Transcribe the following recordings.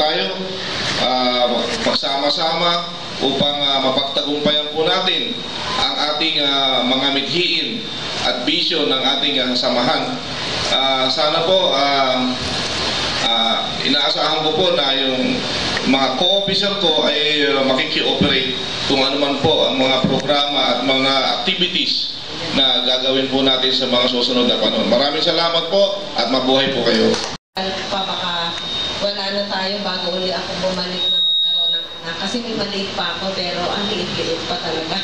tayo, magsama-sama upang mapagtagumpayan po natin ang ating mga mithiin at bisyo ng ating samahan. Sana po inaasahan ko po na yung mga co-officer ko ay makiki-operate kung ano man po ang mga programa at mga activities na gagawin po natin sa mga susunod na panahon. Maraming salamat po at mabuhay po kayo. Baka wala na tayo bago uli ako bumalik na magkaroon ng anak. Kasi may maliit pa ako pero ang liit-liit pa talaga.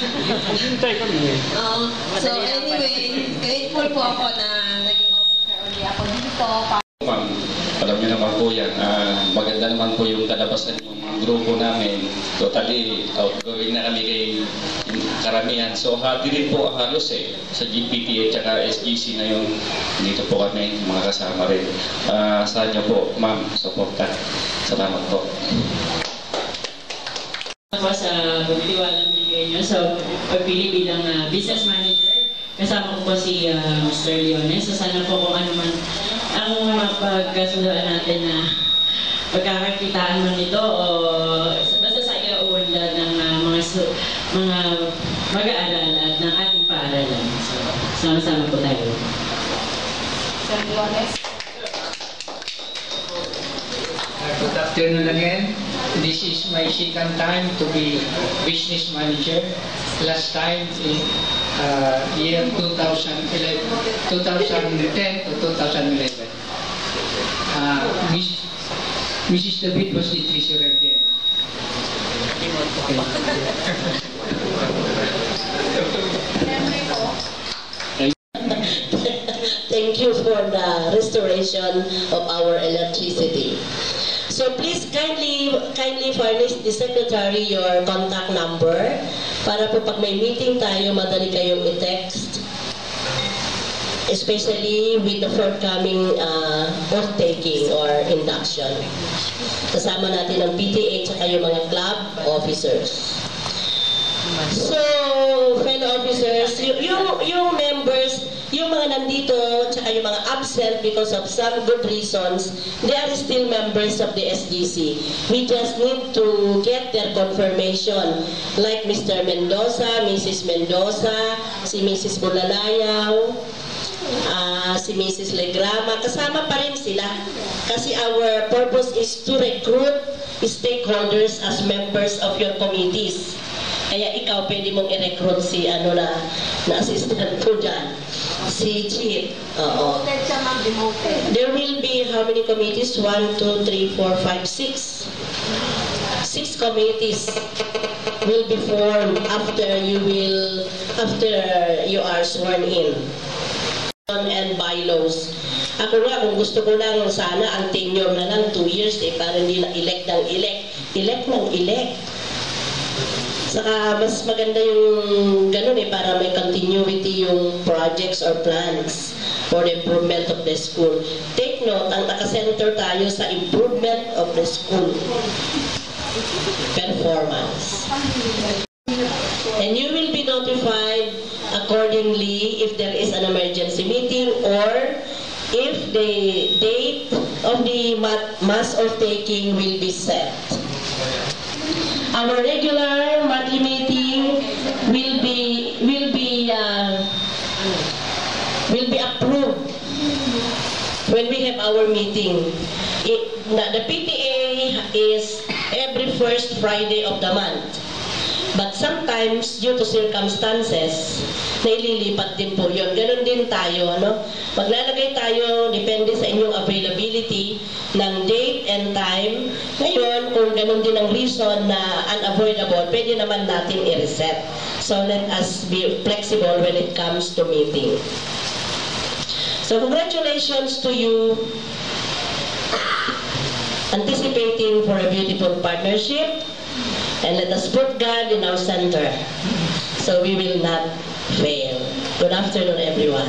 So anyway, grateful po ako na naging officer uli ako dito. Ma'am, alam niyo naman po yan, maganda naman po yung kalabasan ng grupo namin. Totally outgoing na kami kay karamihan. So happy rin po halos sa GPTA at SGC ngayon. Dito po kami, mga kasama rin. Sa inyo po, ma'am, suporta. Salamat po. Ako sa pagtiwalang bigay niyo sa pagpili bilang business manager. Kasama ko po si Mr. Leones. So sana po kung ano man ang mapagkasundoan natin na pagkakakitaan man nito o basta sa iuunlad ng mga mag-aaral at ng ating paaralan. So sama-sama po tayo. Mr. Leones. Good afternoon again. This is my second time to be business manager. Last time in year 2010 to 2011. Mrs. David was the treasurer then. Thank you for the restoration of our electricity. So please kindly furnish the secretary your contact number para po pag may meeting tayo, madali kayong i-text. Especially with the forthcoming oath-taking or induction. Kasama natin ang PTA at yung mga club officers. So, fellow officers, yung members, yung mga nandito, tsaka yung mga absent because of some good reasons, they are still members of the SGC. We just need to get their confirmation. Like Mr. Mendoza, Mrs. Mendoza, si Mrs. Bulalayaw, si Mrs. Legrama, kasama pa rin sila. Kasi our purpose is to recruit stakeholders as members of your committees. Kaya ikaw pwede mong i-recruit si na assistant ko dyan. Si Chief. There will be how many committees? 1, 2, 3, 4, 5, 6. 6 committees will be formed after you are sworn in. And bylaws. Ako nga, kung gusto ko lang sana ang tenure na lang 2 years para hindi na elect ng elect. Saka mas maganda yung ganun para may continuity yung projects or plans for the improvement of the school. Take note, ang nakasenter tayo sa improvement of the school performance. And you will be notified accordingly if there is an emergency meeting or if the date of the mass oath-taking will be set. Our regular monthly meeting will be approved when we have our meeting. The PTA is every first Friday of the month. But sometimes, due to circumstances, naililipat din po yun. Ganon din tayo, Maglalagay tayo, depende sa inyong availability, ng date and time. Ngayon, kung ganon din ang reason na unavoidable, pwede naman natin i-reset. So let us be flexible when it comes to meeting. So congratulations to you, anticipating for a beautiful partnership. And let us put God in our center so we will not fail. Good afternoon, everyone.